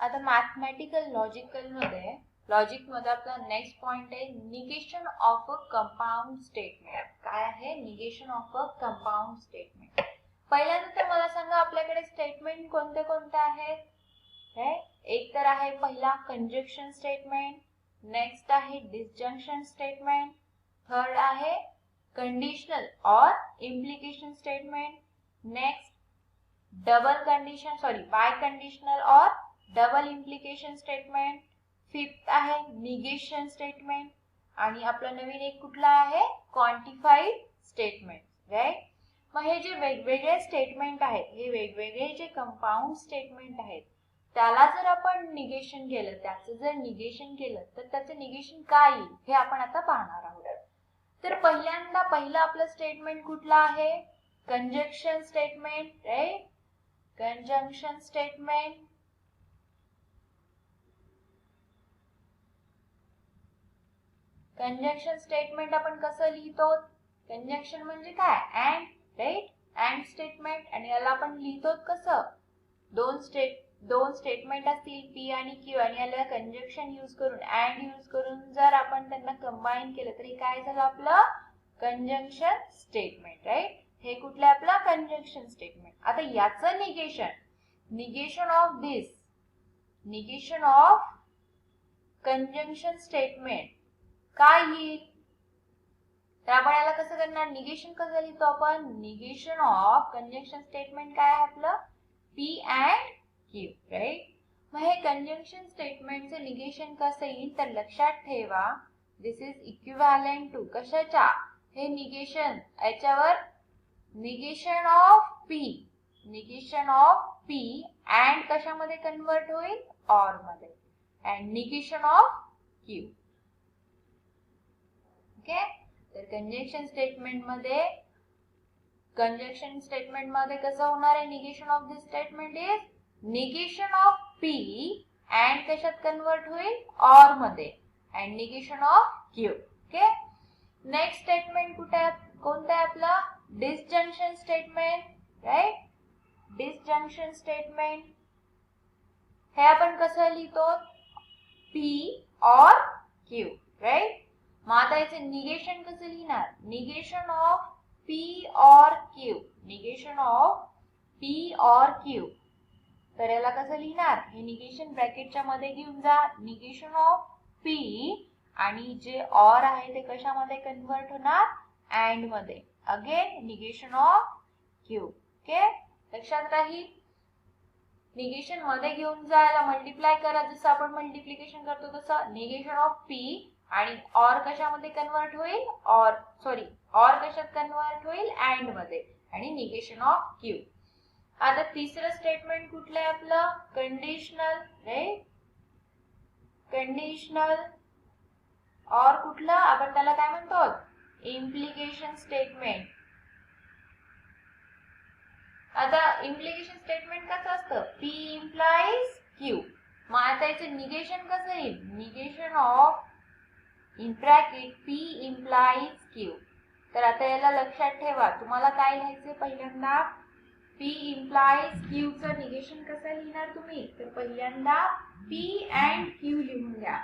आता mathematical logic मध्ये आपला नेक्स्ट पॉइंट आहे negation of a compound statement. काय आहे negation of a compound statement? पहिल्यांदा तर मला सांगा आपल्याकडे स्टेटमेंट कोणते कोणते आहेत? एक तर आहे पहिला कंजक्शन स्टेटमेंट, नेक्स्ट आहे डिसजंक्शन स्टेटमेंट, थर्ड आहे conditional or implication statement, next biconditional or double implication statement, fifth आहे निगेशन स्टेटमेंट आणि आपला नवीन एक कुठला आहे क्वांटिफाईड स्टेटमेंट. राईट. मग हे जे वेगवेगळे स्टेटमेंट आहेत, हे वेगवेगळे जे कंपाऊंड स्टेटमेंट आहेत, त्याला जर आपण निगेशन केलं, तर त्याचं निगेशन काय येईल हे आपण आता पाहणार आहोत. तर पहिलं आपलं स्टेटमेंट कुठलं आहे? Conjunction statement. Right. Conjunction statement. Conjunction statement आपण कसं लिहितो? कंजंक्शन म्हणजे काय? अँड. राईट. And statement. आणि याला आपण लिहितो कसं? दोन स्टेटमेंट असतील पी आणि क्यू आणि याला कंजंक्शन यूज करून अँड यूज करून जर आपण त्यांना कंबाईन केलं तर हे काय झालं आपलं? Conjunction statement. राईट. हे कुठलं आपलं? Conjunction statement. आता याचं निगेशन ऑफ कंजंक्शन स्टेटमेंट काय येईल? तर आपण याला कसं करणार? निगेशन कसं लिहितो आपण? निगेशन ऑफ कंजंक्शन स्टेटमेंट काय आहे आपलं? P and Q. राईट. मग हे कंजंक्शन स्टेटमेंटचं निगेशन कसं येईल? तर लक्षात ठेवा दिस इज इक्विव्हॅलेंट टू कशाच्या? हे निगेशन याच्यावर निगेशन ऑफ पी अँड कशामध्ये कन्वर्ट होईल? ऑर मध्ये. And negation of Q. Okay. तर कंजंक्शन स्टेटमेंट मध्ये कसं होणार आहे? Negation of this statement is negation of P and कशात कन्वर्ट होईल? ऑर मध्ये. And negation of Q. Okay. Next statement कोणतं आहे आपलं? Disjunction statement. Right. Disjunction statement हे आपण कसं लिहितो? P or Q. राईट. मग आता याचं निगेशन कसं लिहिणार? Negation of P or Q. Negation of P or Q. तर याला कसं लिहिणार? हे निगेशन ब्रॅकेटच्या मध्ये घेऊन जा. निगेशन ऑफ पी आणि जे ऑर आहे ते कशामध्ये कन्वर्ट होणार? अँड मध्ये. Again negation of Q. Okay. लक्षात राहील. निगेशन मध्ये घेऊन जायला मल्टिप्लाय करा, जसं आपण मल्टिप्लिकेशन करतो तसं. निगेशन ऑफ पी आणि ऑर कशामध्ये कन्वर्ट होईल? ऑर कशात कन्वर्ट होईल? अँड मध्ये. आणि निगेशन ऑफ क्यू. आता तिसरं स्टेटमेंट कुठलं आहे आपलं? कंडिशनल. राईट. कंडिशनल और कुठलं? आपण त्याला काय म्हणतो? Implication statement. आता इम्प्लिकेशन स्टेटमेंट कसं असतं? P implies Q. मग आता याचं निगेशन कसं येईल? Negation of in bracket P implies Q. तर आता याला लक्षात ठेवा, तुम्हाला काय लिहायचं? पहिल्यांदा पी इम्प्लाइज क्यू चं निगेशन कसं लिहिणार तुम्ही? तर पहिल्यांदा पी अँड क्यू लिहून घ्या.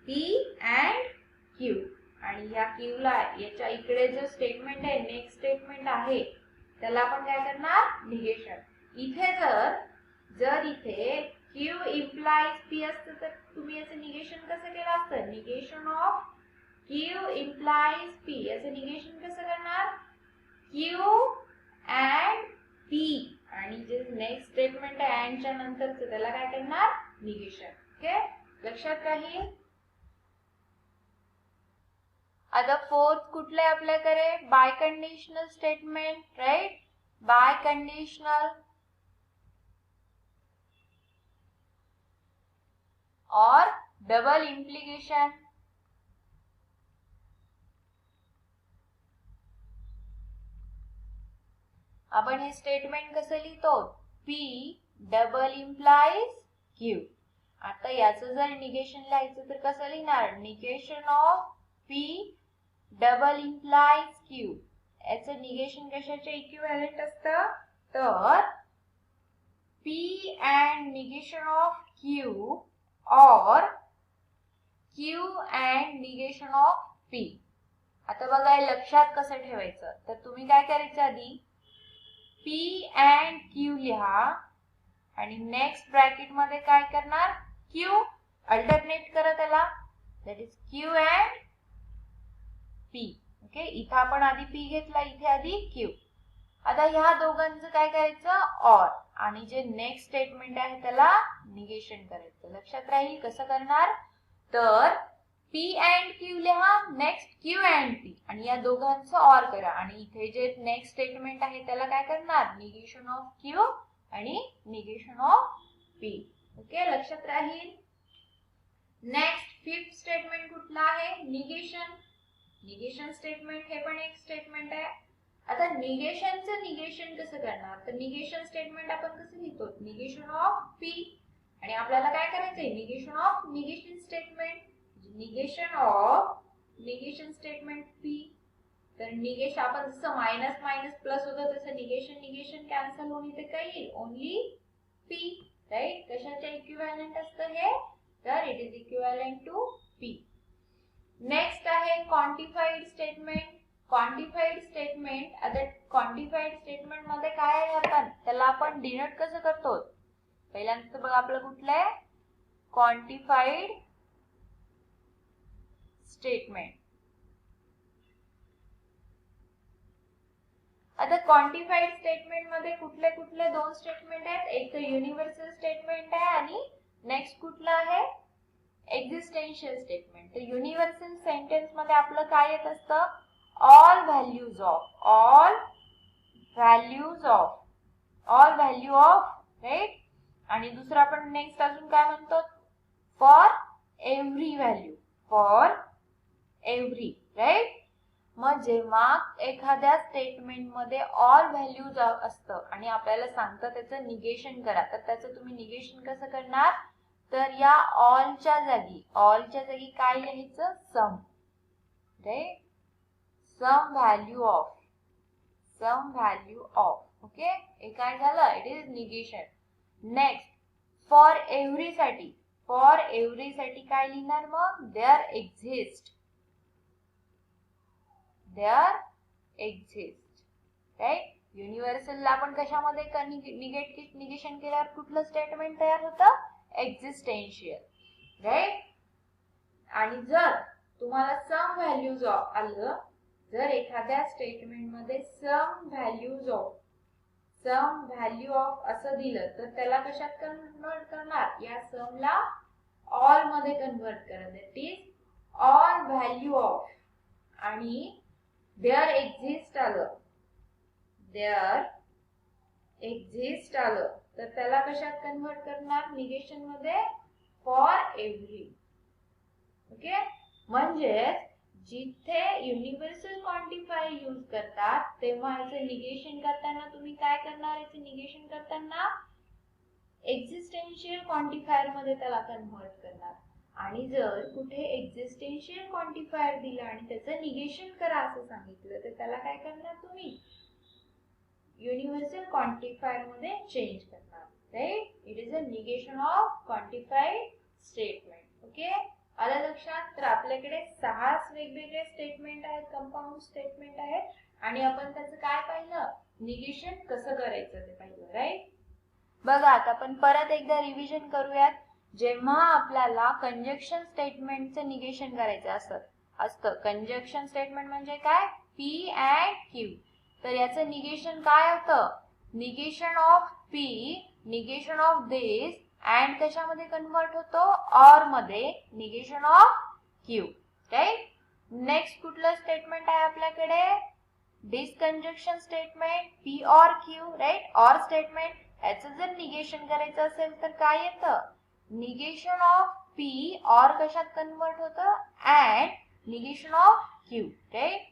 P and Q. आणि या क्यू ला याच्या इकडे जो स्टेटमेंट आहे, नेक्स्ट स्टेटमेंट आहे, त्याला आपण काय करणार? निगेशन. इथे जर इथे क्यू इम्प्लाइज पी असतं तर तुम्ही याचं निगेशन कसं केलं असतं? Negation of Q implies P. याचं निगेशन कसं करणार? क्यू अँड पी आणि जे नेक्स्ट स्टेटमेंट आहे अँडच्या नंतरचं त्याला काय करणार? निगेशन. ओके. लक्षात राहील. आता फोर्थ कुठलं आहे आपल्याकडे? Biconditional statement. Right. Biconditional or double implication. आपण हे स्टेटमेंट कसं लिहितो? P double implies Q. आता याचं जर निगेशन लिहायचं तर कसं लिहिणार? Negation of P double implies Q. याचं निगेशन कशाच्या इक्विव्हॅलेंट असतं? तर P and negation of Q or Q and negation of P. आता बघा हे लक्षात कसं ठेवायचं, तर तुम्ही काय करायचं, आधी P and Q लिहा आणि नेक्स्ट ब्रॅकेट मध्ये काय करणार, Q अल्टरनेट करा त्याला, that is Q and P. Okay, इथं आपण आधी P घेतला, इथे आधी Q. आता ह्या दोघांचं काय करायचं, ऑर, आणि जे नेक्स्ट स्टेटमेंट आहे त्याला निगेशन करायचं. लक्षात राहील कसं करणार, तर P and Q लिहा, नेक्स्ट Q and P, आणि या दोघांचं ऑर करा, आणि इथे जे नेक्स्ट स्टेटमेंट आहे त्याला काय करणार, निगेशन ऑफ Q आणि निगेशन ऑफ P. ओके, लक्षात राहील. नेक्स्ट फिफ्थ स्टेटमेंट कुठला आहे, निगेशन. निगेशन स्टेटमेंट हे पण एक स्टेटमेंट आहे. आता निगेशनचं निगेशन कसं करणार, तर निगेशन स्टेटमेंट आपण कसं लिहितो, निगेशन ऑफ P, आणि आपल्याला काय करायचंय, negation of negation statement, negation of negation statement P. तर निगेशन आपण जसं मायनस मायनस प्लस होतं तसं निगेशन निगेशन कॅन्सल होऊन इथे काय येईल, ओनली P. राईट, कशाच्या इक्विव्हॅलंट असतं हे, तर it is equivalent to P. Next आहे क्वांटिफाईड स्टेटमेंट. क्वांटिफाईड स्टेटमेंट, आता क्वांटिफाईड स्टेटमेंट मध्ये काय आहे, आपण त्याला आपण डिनोट कसं करतो, पहिल्यांदा बघा आपलं कुठलं आहे, क्वांटिफाईड स्टेटमेंट. आता क्वांटिफाईड स्टेटमेंट मध्ये कुठले कुठले दोन स्टेटमेंट आहेत, एक तर युनिव्हर्सल स्टेटमेंट आहे आणि नेक्स्ट कुठला आहे, एक्झिस्टेन्शियल स्टेटमेंट. तर युनिव्हर्सल सेंटेन्स मध्ये आपलं काय येत असतं, all values of, all value of, right. आणि दुसरा आपण नेक्स्ट अजून काय म्हणतो, for every value, for every, right. मग जेव्हा एखाद्या स्टेटमेंट मध्ये ऑल व्हॅल्यूज असतं आणि आपल्याला सांगतं त्याचं निगेशन करा, तर त्याचं तुम्ही निगेशन कसं करणार, तर या ऑलच्या जागी काय लिहायचं, sum, right, some value of. Okay, हे काय झालं, it is negation. Next for every साठी काय लिहिणार मग, देअर एक्झिस्ट, राईट. युनिव्हर्सलला आपण कशामध्ये निगेशन केल्यावर कुठलं स्टेटमेंट तयार होतं, एक्झिस्टेन्शियल, राईट. आणि जर तुम्हाला सम व्हॅल्यूज ऑफ आलं, जर एखाद्या स्टेटमेंट मध्ये सम व्हॅल्यू ऑफ असं दिलं, तर त्याला कशात कन्वर्ट करणार, या समला ऑल मध्ये कन्वर्ट करा, that is all value of, आणि देअर एक्झिस्ट आलं तर त्याला कशात कन्वर्ट करणार, निगेशन मध्ये, फॉर एव्हरी. ओके, म्हणजे जिथे युनिव्हर्सल क्वांटिफायर यूज करतात तेव्हा याचं निगेशन करताना तुम्ही काय करणार, याचं निगेशन करताना एक्झिस्टेन्शियल क्वांटिफायर मध्ये त्याला कन्वर्ट करणार. आणि जर कुठे एक्झिस्टेन्शियल क्वांटिफायर दिला आणि त्याचं निगेशन करा असं सांगितलं, तर त्याला काय करणार, तुम्ही युनिव्हर्सल क्वांटिफायर मध्ये चेंज करणार, right. It is a negation of quantified statement. Okay, आलं लक्षात. तर आपल्याकडे 6 वेगवेगळे स्टेटमेंट आहेत, कंपाऊंड स्टेटमेंट आहेत, आणि आपण त्याचं काय पाहिलं, निगेशन कसं करायचं ते पाहिलं, राईट. बघा आता आपण परत एकदा रिव्हिजन करूयात. जेव्हा आपल्याला कंजक्शन स्टेटमेंटचं निगेशन करायचं असतं, कंजक्शन स्टेटमेंट म्हणजे काय, P and Q, तर याचं निगेशन काय होतं, negation of P, negation of this, and कशामध्ये कन्वर्ट होतो, ऑर मध्ये, negation of Q, right. Next कुठलं स्टेटमेंट आहे आपल्याकडे, disjunction statement, P or Q, right, or statement. याचं जर निगेशन करायचं असेल तर काय येतं, निगेशन ऑफ P ऑर कशात कन्वर्ट होतं, and negation of Q, right.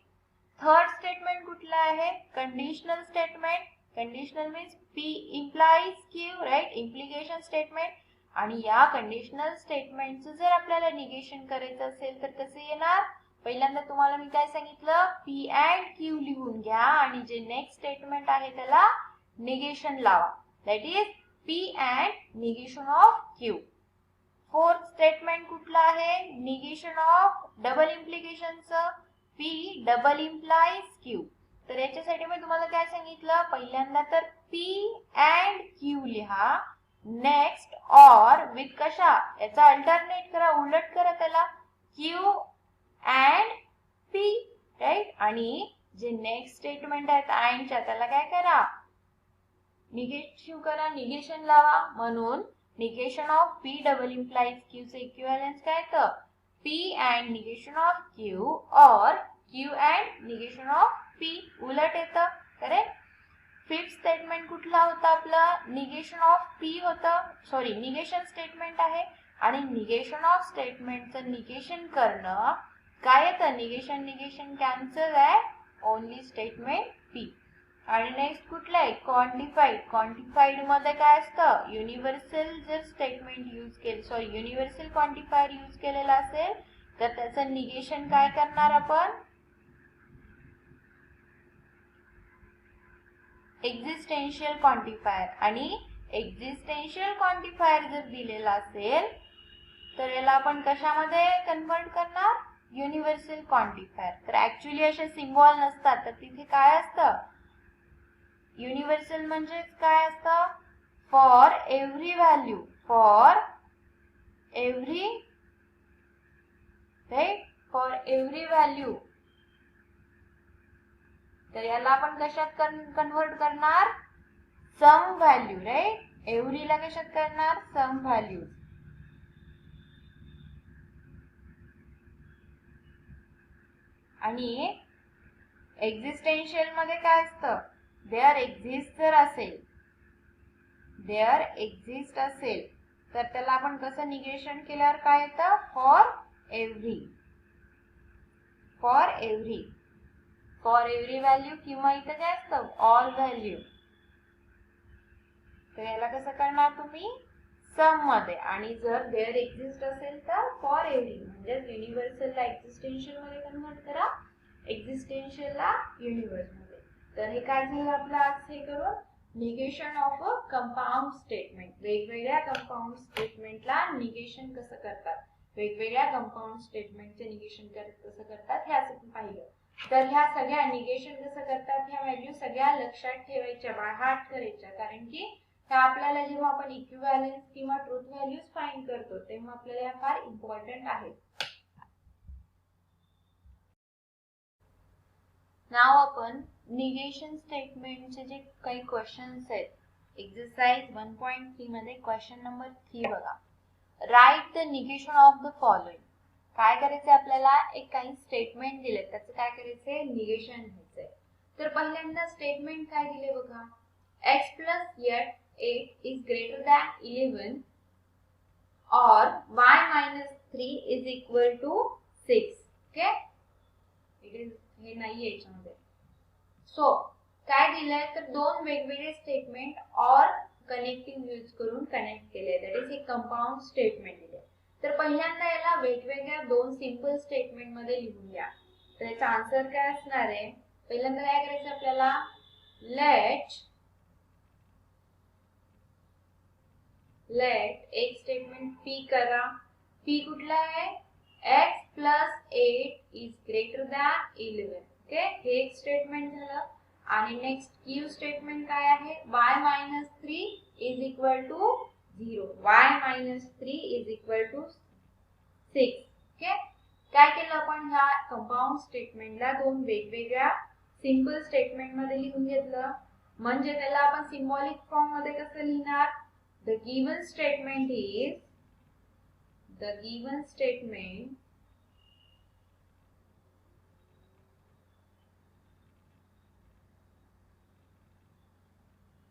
Third statement कुठलं आहे, conditional statement. Conditional means P implies Q, right, implication statement. आणि या कंडिशनल स्टेटमेंटचं जर आपल्याला निगेशन करायचं असेल तर कसं येणार, पहिल्यांदा तुम्हाला मी काय सांगितलं, P and Q लिहून घ्या आणि जे नेक्स्ट स्टेटमेंट आहे त्याला निगेशन लावा, that is P and negation of Q. Fourth statement कुठला आहे? निगेशन ऑफ डबल इम्प्लिकेशनचं P डबल इम्प्लाइज Q. तर याच्यासाठी मी तुम्हाला काय सांगितलं? पहिल्यांदा तर P and Q लिहा. नेक्स्ट और विथ कशा? याचा अल्टरनेट करा, उलट करा त्याला. Q and P, right. आणि जे नेक्स्ट स्टेटमेंट आहेत अँडच्या त्याला काय करा? निगेटिव्ह करा, निगेशन लावा. म्हणून negation of P double implies Q चे इक्विव्हॅलन्स काय येतं? P and negation of Q और Q and negation of P उलट येतं. करेक्ट. फिफ्थ स्टेटमेंट कुठला होता आपला? निगेशन ऑफ P होतं. सॉरी, निगेशन स्टेटमेंट आहे. आणि निगेशन ऑफ स्टेटमेंटचं निगेशन करणं काय येतं? निगेशन कॅन्सल आहे. Only statement P. आणि नेक्स्ट कुठलं आहे? क्वांटिफाईड. क्वांटिफाईड मध्ये काय असतं? युनिव्हर्सल जर स्टेटमेंट यूज केलं, सॉरी युनिव्हर्सल क्वांटिफायर यूज केलेला असेल तर त्याचं निगेशन काय करणार आपण? Existential quantifier. आणि एक्झिस्टेन्शियल क्वांटिफायर जर दिलेला असेल तर याला आपण कशामध्ये कन्वर्ट करणार? Universal quantifier. तर ऍक्च्युली असे सिम्बॉल नसतात, तर तिथे काय असतं? युनिव्हर्सल म्हणजे काय असतं? For every value, for every, right, for every value. तर याला आपण कशात कन्वर्ट करणार? Some value, right. एव्हरीला कशात करणार? Some value. आणि एक्झिस्टेन्शियल मध्ये काय असतं? देअर एक्झिस्ट जर असेल, देअर एक्झिस्ट असेल तर त्याला आपण कसं निगेशन केल्यावर काय येतं? For every, for every, for every value. किंवा इथं काय असतं? All value. तर याला कसं करणार तुम्ही? सम मध्ये. आणि जर देअर एक्झिस्ट असेल तर फॉर एव्हरी, म्हणजे युनिव्हर्सलला एक्झिस्टेन्शियल मध्ये कन्वर्ट करा, एक्झिस्टेन्शियलला युनिव्हर्स मध्ये. तर हे काय झालं आपलं आज हे करून? Negation of a compound statement. वेगवेगळ्या कंपाऊंड स्टेटमेंटला निगेशन कसं करतात, वेगवेगळ्या कंपाऊंड स्टेटमेंटचे निगेशन कसं करतात हे असं आपण पाहिलं. तर ह्या सगळ्या निगेशन कसं करतात ह्या व्हॅल्यू सगळ्या लक्षात ठेवायच्या, बायहार्ट करायच्या. कारण की ह्या आपल्याला जेव्हा आपण इक्विव्हॅलन्स किंवा ट्रूथ व्हॅल्यूज फाइंड करतो तेव्हा आपल्याला ह्या फार इम्पॉर्टंट आहेत. नाव आपण निगेशन स्टेटमेंटचे जे काही क्वेश्चन्स आहेत, एक्सरसाइज 1.3 मध्ये क्वेश्चन नंबर 3 बघा. Write the negation of the following. काय करायचंय आपल्याला? एक काही स्टेटमेंट दिले, त्याचं काय करायचंय? निगेशन घ्यायचंय. तर पहिल्यांदा स्टेटमेंट काय दिले बघा? x plus 8 is greater than 11 or y minus 3 is equal to 6. Okay, हे नाहीये याच्यामध्ये. सो काय दिलंय? तर दोन वेगवेगळे स्टेटमेंट और कनेक्टिंग यूज करून कनेक्ट केले, दॅट इज एक कंपाऊंड स्टेटमेंट दिले. तर पहिल्यांदा याला वेगवेगळ्या दोन सिंपल स्टेटमेंट मध्ये लिहून घ्या. तर याचा आन्सर काय असणार आहे? पहिल्यांदा काय करायचं आपल्याला? लेट एक स्टेटमेंट P करा. P कुठला आहे? x plus 8 is greater than 11. Okay, हे एक स्टेटमेंट झालं. आणि नेक्स्ट Q स्टेटमेंट काय आहे? y minus 3 is equal to 0. y minus 3 is equal to 6. Okay, काय केलं आपण? ह्या कंपाऊंड स्टेटमेंटला दोन वेगवेगळ्या सिंपल स्टेटमेंट मध्ये लिहून घेतलं. म्हणजे त्याला आपण सिम्बॉलिक फॉर्म मध्ये कसं लिहिणार? The given statement is, the given statement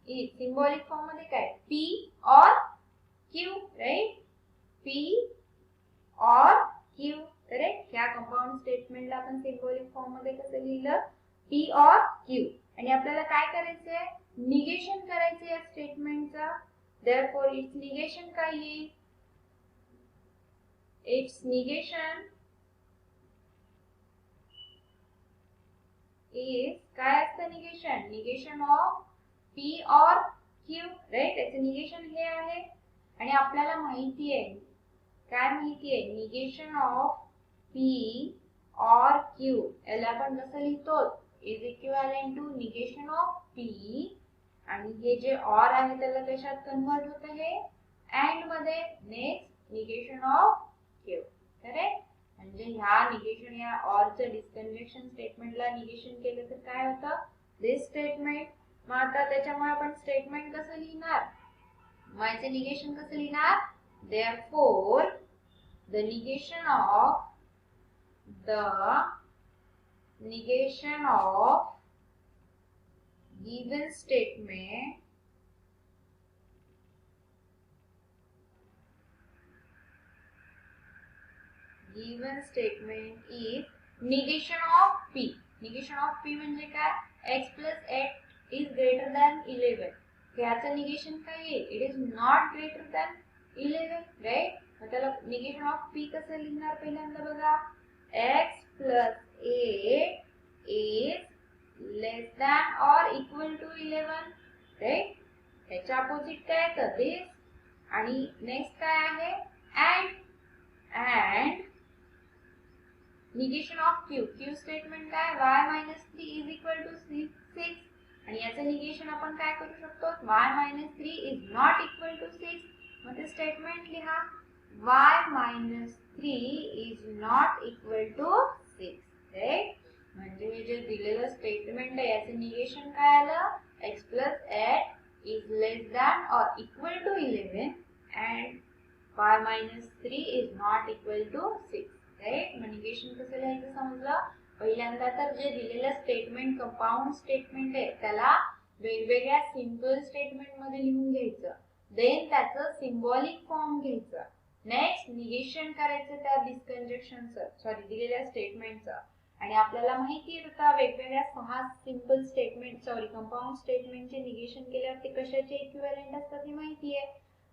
is symbolic form मध्ये काय? P or Q, right? P or Q, correct? या कंपाऊंड स्टेटमेंटला आपण सिम्बॉलिक फॉर्म मध्ये कसं लिहिलं? P or Q. आणि आपल्याला काय करायचंय? निगेशन करायचं या स्टेटमेंटचं. Therefore, its negation काय येईल? Its negation is काय असतं? Negation, negation of P or Q, right. याचं निगेशन हे आहे. आणि आपल्याला माहिती आहे, काय माहिती आहे, negation of P or Q याला आपण कसं लिहितो, is equivalent to negation of P, आणि हे जे ऑर आहे त्याला कशात कन्वर्ट होतं, हे अँड मध्ये. Next negation of Q, correct. म्हणजे ह्या निगेशन, या ऑरचं डिस्कन्जक्शन स्टेटमेंटला निगेशन केलं तर काय होतं, दिस स्टेटमेंट. मग आता त्याच्यामुळे आपण स्टेटमेंट कसं लिहिणार, याचे निगेशन कसं लिहिणार, therefore the negation of given statement is negation of p. negation of p म्हणजे काय, x plus 8 is greater than 11. याचं निगेशन काय येईल, it is not greater than 11, right. मग त्याला निगेशन ऑफ p कसं लिहिणार, पहिल्यांदा बघा, x plus 8 is less than or equal to 11, right. त्याच्या अपोजिट काय येतं, दिस. आणि नेक्स्ट काय आहे, and negation of Q. Q statement काय, y minus 3 is equal to 6. आणि याचं निगेशन आपण काय करू शकतो, y minus 3 is not equal to 6. मग ते स्टेटमेंट लिहा, y minus 3 is not equal to 6, right. म्हणजे हे जे दिलेलं स्टेटमेंट आहे याचं निगेशन काय आलं, x plus 8 is less than or equal to 11 and y minus 3 is not equal to 6, right. मग निगेशन कसं लिहायचं समजलं. पहिल्यांदा तर जे दिलेलं स्टेटमेंट कंपाऊंड स्टेटमेंट आहे त्याला वेगवेगळ्या सिंपल स्टेटमेंट मध्ये लिहून घ्यायचं, देन त्याचं सिम्बॉलिक फॉर्म घ्यायचं. नेक्स्ट निगेशन करायचं त्या डिस्कंजक्शनचं, सॉरी दिलेल्या स्टेटमेंटचं. आणि आपल्याला माहिती आहे आता वेगवेगळ्या 6 सिंपल स्टेटमेंट, सॉरी कंपाऊंड स्टेटमेंटचे निगेशन केल्यावर ते कशाचे इक्विव्हॅलेंट असतात हे माहिती आहे.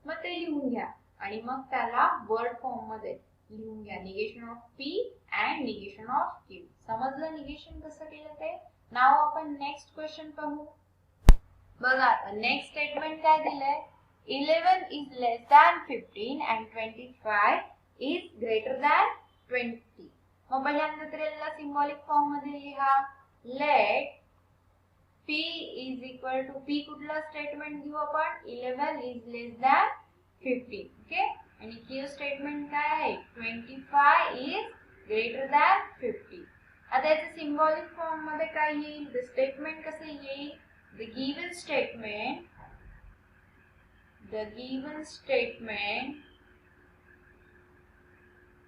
मग ते लिहून घ्या आणि मग त्याला वर्ड फॉर्म मध्ये लिहून घ्या, negation of P and negation of Q. समजलं निगेशन कसं केलं ते. नाव आपण नेक्स्ट क्वेश्चन पाहू. बघा नेक्स्ट स्टेटमेंट काय दिलंय, 11 is less than 15 and 25 is greater than 20. मग पहिल्यांदा तर याला सिम्बॉलिक फॉर्म मध्ये लिहा, let p is equal to p. कुठला स्टेटमेंट घेऊ आपण, 11 is less than 15, ओके. आणि क्यू स्टेटमेंट काय आहे, 25 is greater than 50. आता याचं सिम्बॉलिक फॉर्म मध्ये काय येईल, द स्टेटमेंट कसं येईल, द गिवन स्टेटमेंट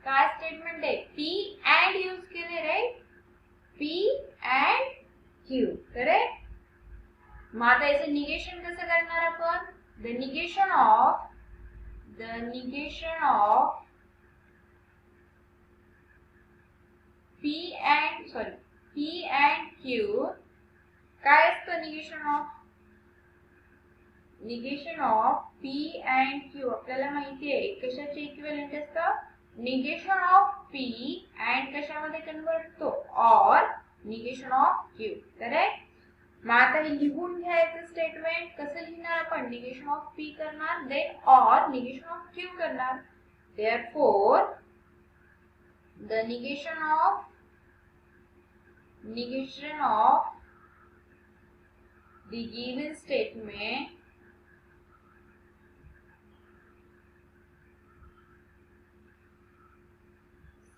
काय स्टेटमेंट आहे, पी अँड यूज केले, right. P and Q, correct. मग आता याचं निगेशन कसं करणार आपण, the negation of P and Q. काय असतं negation of P and Q आपल्याला माहिती आहे कशाचे इक्विव्हॅलेंट असतं, निगेशन ऑफ P and कशामध्ये कन्वर्ट होतो, और निगेशन ऑफ Q, करेक्ट. मग आता हे लिहून घ्यायचं स्टेटमेंट कसं लिहिणार आपण, निगेशन ऑफ P करणार, देन और निगेशन ऑफ Q करणार. Therefore the negation of the given statement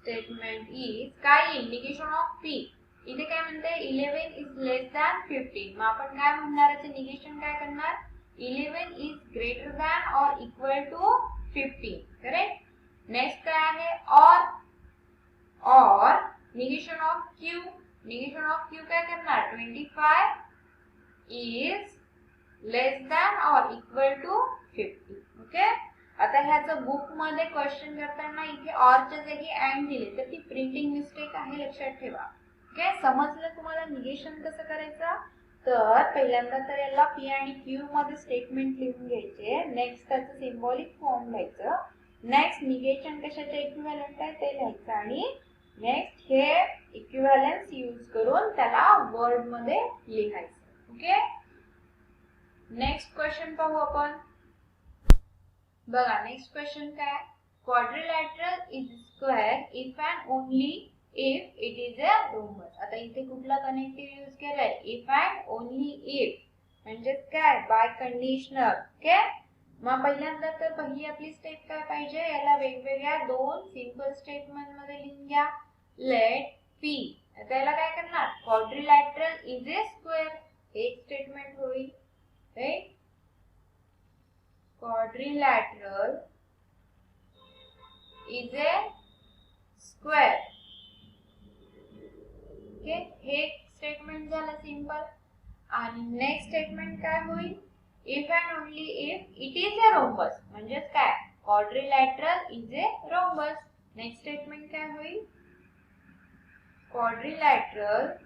is काय, निगेशन ऑफ P. इथे काय म्हणते, 11 is less than 15. मग आपण काय म्हणणार, याचे निगेशन काय करणार, 11 is greater than or equal to 15, correct. Next काय आहे, और negation of Q. Negation of Q काय करणार, 25 is less than or equal to 50, okay. आता ह्याचं बुक मध्ये क्वेश्चन करताना इथे ऑरच्या जागी अँड दिले तर ती प्रिंटिंग मिस्टेक आहे, लक्षात ठेवा. ओके, समजलं तुम्हाला निगेशन कसं करायचं. तर पहिल्यांदा तर याला पी आणि क्यू मध्ये स्टेटमेंट लिहून घ्यायचे, नेक्स्ट त्याचं सिम्बॉलिक फॉर्म लिहायचं, नेक्स्ट निगेशन कशाचे इक्विव्हॅलेंट आहे ते लिहायचं, आणि नेक्स्ट हे इक्विव्हॅलन्स यूज करून त्याला वर्ड मध्ये लिहायचं. ओके, नेक्स्ट क्वेश्चन पाहू आपण. बघा नेक्स्ट क्वेश्चन काय, quadrilateral is square if and only if it is a rhombus. आता इथे कुठला कनेक्टिव्ह यूज केलाय, इफ अँड ओनली इफ, म्हणजेच काय बाय कंडिशनल. ओके, मग पहिल्यांदा तर पहिली आपली स्टेप काय पाहिजे, याला वेगवेगळ्या दोन सिंपल स्टेटमेंट मध्ये लिहून घ्या. लेट पी, त्याला काय करणार, क्वाड्रिलॅटरल इज अ स्क्वेअर, एक स्टेटमेंट होईल. Right, quadrilateral is a square. Okay, हे स्टेटमेंट झालं सिंपल. आणि नेक्स्ट स्टेटमेंट काय होईल, if and only if it is a rhombus, म्हणजेच काय quadrilateral is a rhombus. Next statement काय होईल, quadrilateral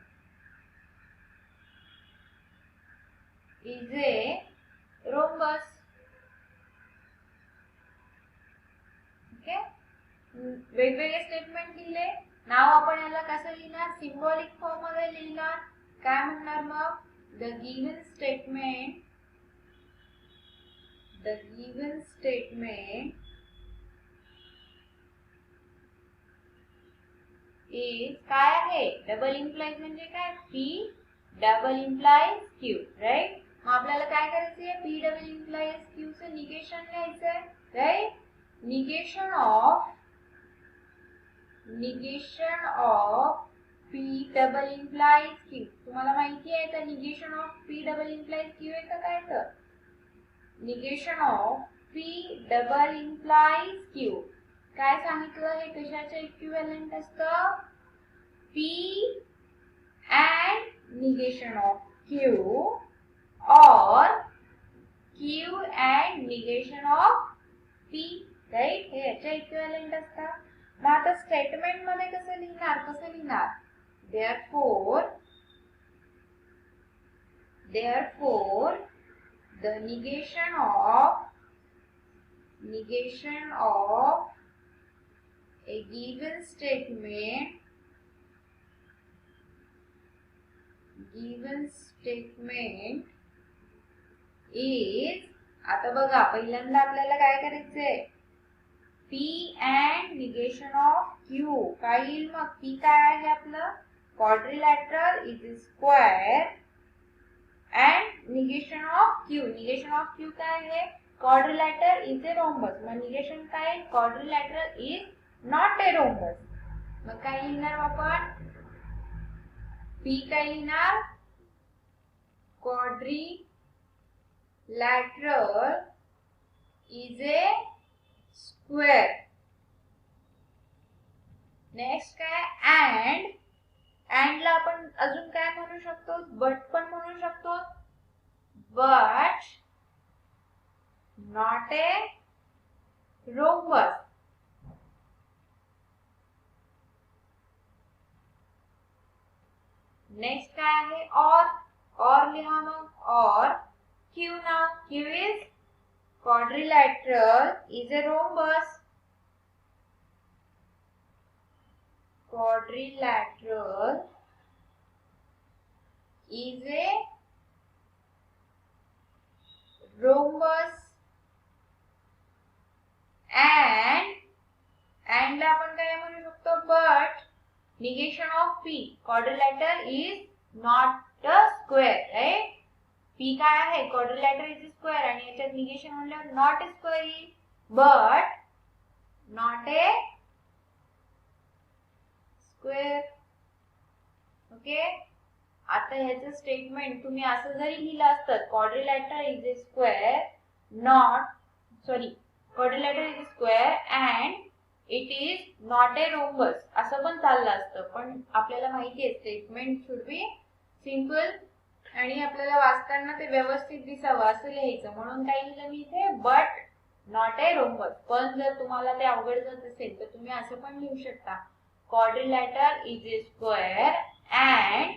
is a rhombus. Okay, वेगवेगळे स्टेटमेंट लिहिले. नाव आपण याला कसं लिहिणार, सिंबॉलिक फॉर्म मध्ये लिहिणार. काय म्हणणार मग, द गिवन स्टेटमेंट इज काय आहे, डबल इम्प्लाइज म्हणजे काय, P double implies Q. Right, मग आपल्याला काय करायचंय, पी डबल इम्प्लाइज क्यू चं निगेशन लिहायचंय. Right, negation of P double implies Q. तुम्हाला माहिती आहे तर negation of P double implies Q आहे का काय, तर negation of P double implies Q काय सांगितलं, हे कशाचे इक्विव्हॅलेंट असतं, P and negation of Q or Q and negation of P. Right, हे याच्या इक्विव्हॅलेंट असतात. मग आता स्टेटमेंट मध्ये कसं लिहिणार, therefore the negation of a given statement is, आता बघा पहिल्यांदा आपल्याला काय करायचंय, P and negation of Q. काय येईल मग, P काय आहे आपलं, quadrilateral is a square and negation of Q. negation of Q काय आहे, quadrilateral is a rhombus. मग negation काय, quadrilateral is not a rhombus. मग काय लिहिणार आपण, P काय लिहिणार, quadrilateral is a square. Next काय, and ला आपण अजून काय म्हणू शकतो, बट पण म्हणू शकतो, but not a rhombus. Next काय आहे, और लिहा मग, और Q. Now Q is quadrilateral is a rhombus. Quadrilateral is a rhombus. And ला आपण काय म्हणू शकतो, but negation of P, quadrilateral is not a square. right, P काय आहे, quadrilateral is a square आणि याच्यात निगेशन म्हणल्यावर नॉट a square येईल, but not a square. Okay, आता ह्याचं स्टेटमेंट तुम्ही असं जरी लिहिलं असतं, quadrilateral is a square quadrilateral is a square and it is not a rhombus असं पण चाललं असतं. पण आपल्याला माहिती आहे स्टेटमेंट शुड बी सिंपल आणि आपल्याला वाचताना ते व्यवस्थित दिसावं असं लिहायचं, म्हणून काय लिहिलं मी इथे, बट नॉट ए रोम्बस. पण जर तुम्हाला ते अवघड जात असेल तर तुम्ही असं पण लिहू शकता, quadrilateral is a square and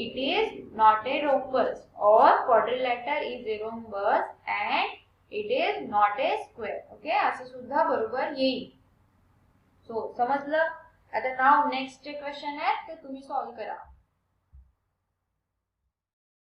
it is not a rhombus, or quadrilateral is a rhombus and it is not a square. Okay, असं सुद्धा बरोबर येईल. सो समजलं. आता नाव नेक्स्ट जे क्वेश्चन आहे ते तुम्ही सॉल्व्ह करा.